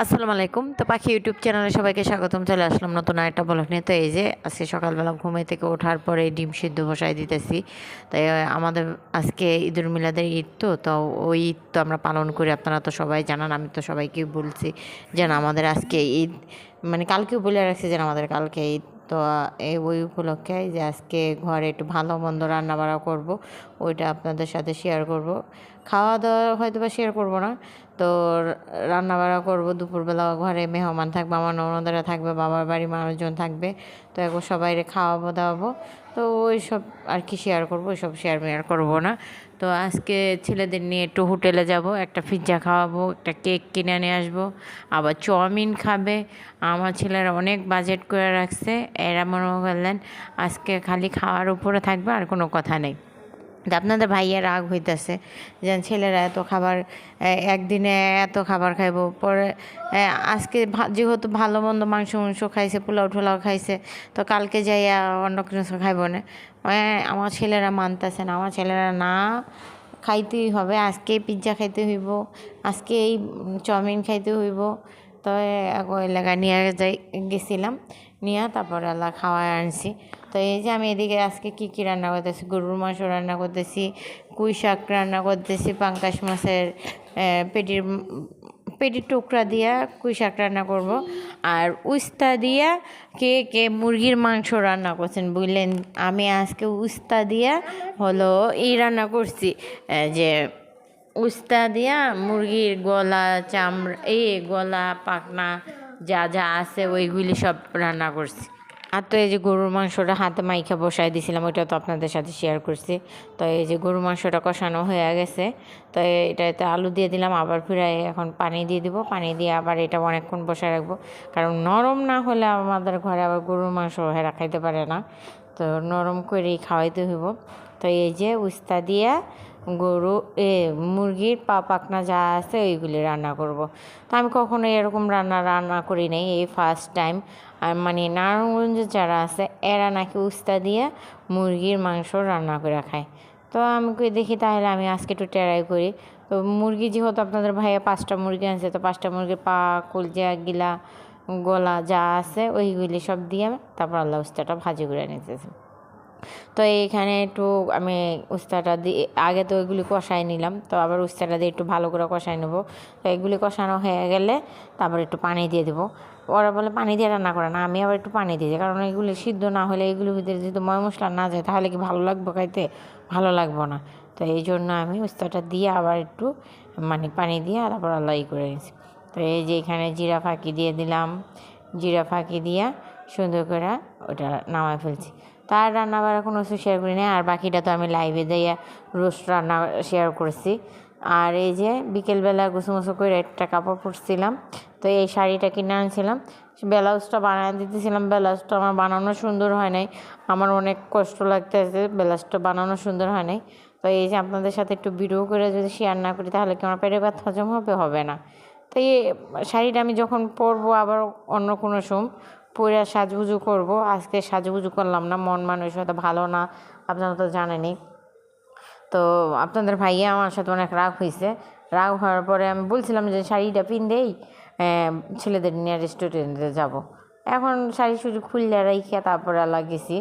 আসসালামু আলাইকুম। তো পাখি ইউটিউব চ্যানেলে সবাইকে স্বাগতম। চলে আসলাম নতুন আরেকটা ব্লগ নিয়ে। তো এই যে আজকে সকালবেলা ঘুমে থেকে ওঠার পরে ডিম সিদ্ধ বসাই দিতেছি। তাই আমাদের আজকে ঈদুল মিলাদের ঈদ, তো ওই ঈদ তো আমরা পালন করি, আপনারা তো সবাই জানান। আমি তো সবাইকে বলছি যেন আমাদের আজকে ঈদ, মানে কালকেও বলে রাখছি যেন আমাদের কালকে ঈদ। তো এই ওই উপলক্ষে যে আজকে ঘরে একটু ভালো মন্দ রান্না বাড়া করবো, ওইটা আপনাদের সাথে শেয়ার করব। খাওয়া দাওয়া হয়তো বা শেয়ার করবো না, তো রান্না বাড়া করবো। দুপুরবেলা ঘরে মেহমান থাকবে, আমার ননদরা থাকবে, বাবার বাড়ির মানুষজন থাকবে। তো এখন সবাইরে খাওয়াবো দাওয়াবো। তো ওই সব আর কি শেয়ার করবো, ওই সব শেয়ার মেয়ার করবো না। তো আজকে ছেলেদের নিয়ে একটু হোটেলে যাব, একটা পিৎজা খাওয়াবো, একটা কেক কিনে নিয়ে আসবো, আবার চাউমিন খাবে। আমার ছেলেরা অনেক বাজেট করে রাখছে, এরা মনে করলেন আজকে খালি খাওয়ার উপরে থাকবে, আর কোনো কথা নেই। আপনাদের ভাইয়া রাগ হইতেছে যে ছেলেরা এত খাবার একদিনে এত খাবার খাইব, পরে আজকে যেহেতু ভালো মন্দ মাংস মাংস খাইছে, পোলাও টোলাও খাইছে, তো কালকে যাইয়া অন্য কিছু খাইব না। আমার ছেলেরা মানতেছে না, আমার ছেলেরা না, খাইতেই হবে, আজকে পিৎজা খাইতে হইব, আজকে এই চাউমিন খাইতে হইব। তো ওই এলাকায় নিয়ে গেছিলাম, নিয়ে তারপরে আল্লাহ খাওয়ায় আনছি। তো এই যে আমি এদিকে আজকে কী কী রান্না করতেছি, গরুর মাংস রান্না করতেছি, কুই শাক রান্না করতেছি, পাঙ্কাশ মাছের পেটির পেটির টুকরা দিয়া কুই শাক রান্না করব। আর উস্তা দিয়া কে কে মুরগির মাংস রান্না করছেন বুঝলেন। আমি আজকে উস্তা দিয়া হলো এই রান্না করছি, যে উস্তা দিয়া মুরগির গলা, চামড়া, গলা, পাখনা যা যা আছে ওইগুলি সব রান্না করছি। আর তো এই যে গরুর মাংসটা হাতে মাইখা বসাই দিয়েছিলাম, ওইটা তো আপনাদের সাথে শেয়ার করছি। তো এই যে গরুর মাংসটা কষানো হয়ে গেছে, তো এটাতে আলু দিয়ে দিলাম, আবার ফিরে এখন পানি দিয়ে দিব, পানি দিয়ে আবার এটা অনেকক্ষণ বসায় রাখবো, কারণ নরম না হলে আমাদের ঘরে আবার গরুর মাংস হেরা খাইতে পারে না, তো নরম করেই খাওয়াইতে হইব। তো এই যে উস্তা দিয়া গরু মুরগির পা পাখনা যা আছে ওইগুলি রান্না করব। তো আমি কখনো এরকম রান্না করি নাই, এই ফার্স্ট টাইম। আর মানে নারায়ণগঞ্জে যারা আছে এরা নাকি উস্তা দিয়ে মুরগির মাংস রান্না করে খায়। তো আমি দেখি তাহলে আমি আজকে একটু ট্রাই করি। তো মুরগি যেহেতু আপনাদের ভাইয়া 5টা মুরগি আনছে, তো 5টা মুরগির পা, কলজা, গিলা, গলা যা আছে ওইগুলি সব দিয়ে তারপর আল্লাহ উস্তাটা ভাজি করে নিতেছে। তো এইখানে একটু আমি উস্তাটা দিয়ে আগে তো এগুলি কষাই নিলাম, তো আবার উস্তাটা দিয়ে একটু ভালো করে কষাই নেবো। তো এগুলি কষানো হয়ে গেলে তারপর একটু পানি দিয়ে দেবো। ওরা বলে পানি দিয়ে রান্না করে না, আমি আবার একটু পানি দিয়ে দিই, কারণ এগুলি সিদ্ধ না হলে এগুলির ভিতরে যদি ময় মশলা না যায় তাহলে কি ভালো লাগবে খাইতে? ভালো লাগবো না। তো এই জন্য আমি উস্তাটা দিয়ে আবার একটু মানে পানি দিয়ে তারপর আল্লাহ করে নিয়েছি। তো এই যে এখানে জিরা ফাঁকি দিয়ে দিলাম, জিরা ফাঁকি দিয়া সুন্দর করে ওটা নামায় ফেলছি। তার রান্না বাড়া কোনো কিছু শেয়ার করি না, আর বাকিটা তো আমি লাইভে দিয়ে রোস্ট রান্না শেয়ার করছি। আর এই যে বিকেলবেলা গুছুমুছু করে একটা কাপড় পরছিলাম, তো এই শাড়িটা কিনে আনছিলাম, ব্লাউজটা বানিয়ে দিতেছিলাম। ব্লাউজটা আমার বানানো সুন্দর হয় নাই, আমার অনেক কষ্ট লাগতেছে, ব্লাউজটা বানানো সুন্দর হয় নাই। তো এই যে আপনাদের সাথে একটু ভিডিও করে যদি শেয়ার না করি তাহলে কি আমার পেটে ব্যথা হজম হবে না। তো এই শাড়িটা আমি যখন পরবো আবার অন্য কোনো সময় পরে সাজুগুজু করব, আজকে সাজুগুজু করলাম না, মন মানসিকতা ভালো না, আপনারা তো জানেনই। তো আপনাদের ভাইয়া আমার সাথে অনেক রাগ হয়েছে। রাগ হওয়ার পরে আমি বলছিলাম যে শাড়িটা পিনদেই ছেলেদের নিয়ে রেস্টুরেন্টে যাব। এখন শাড়ি শুধু খুললে রেখে তারপরে গেছি।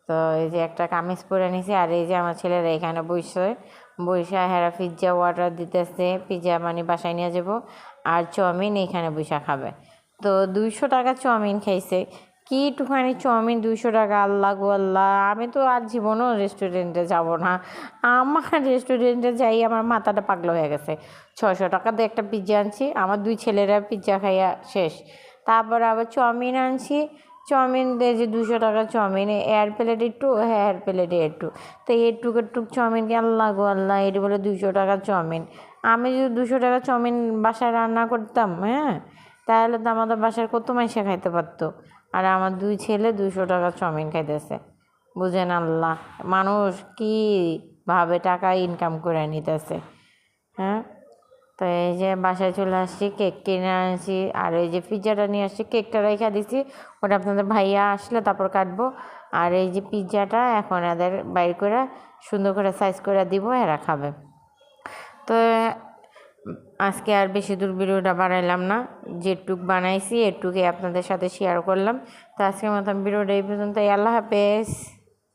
তো এই যে একটা কামিজ পরে নিছি, আর এই যে আমার ছেলেরা এখানে বসে হেরা পিৎজা অর্ডার দিতেছে, পিৎজা মানে বাসায় নিয়ে যাব, আর চাউমিন এখানে বসে খাবে। তো 200 টাকা চাউমিন খাইছে, কি একটুখানি চাউমিন 200 টাকা, আল্লাহ গো আল্লাহ। আমি তো আর জীবনও রেস্টুরেন্টে যাব না, আমার রেস্টুরেন্টে যাই আমার মাথাটা পাগলা হয়ে গেছে। 600 টাকা দিয়ে একটা পিৎজা আনছি, আমার 2 ছেলেরা পিৎজা খাইয়া শেষ। তারপর আবার চাউমিন আনছি, চাউমিন দিয়ে যে 200 টাকা চাউমিন, এয়ার প্লেট একটু, হেয়ার প্লেটে একটু, তো এটুক চাউমিনকে আল্লাহ গো আল্লাহ, এটি বলে 200 টাকার চাউমিন। আমি যদি 200 টাকার চাউমিন বাসায় রান্না করতাম, হ্যাঁ, তাহলে তো আমাদের বাসায় কত মাইসে খাইতে পারতো। আর আমার 2 ছেলে 200 টাকা চাউমিন খাইতেছে, বুঝেন আল্লাহ মানুষ কীভাবে টাকা ইনকাম করে নিতেছে। হ্যাঁ, তো এই যে বাসায় চলে আসছি, কেক কিনে আনছি, আর এই যে পিৎজাটা নিয়ে আসছি, কেকটা রেখে দিছি, ওটা আপনাদের ভাইয়া আসলে তারপর কাটবো। আর এই যে পিৎজাটা এখন এদের বাইর করে সুন্দর করে সাইজ করে দিব, এরা খাবে। তো আজকে আর বেশি দূর ভিডিওটা বাড়াইলাম না, যেটুক বানাইছি এটুকুই আপনাদের সাথে শেয়ার করলাম। তো আজকের মতন ভিডিওটা এই পর্যন্ত। আল্লাহ হাফেজ।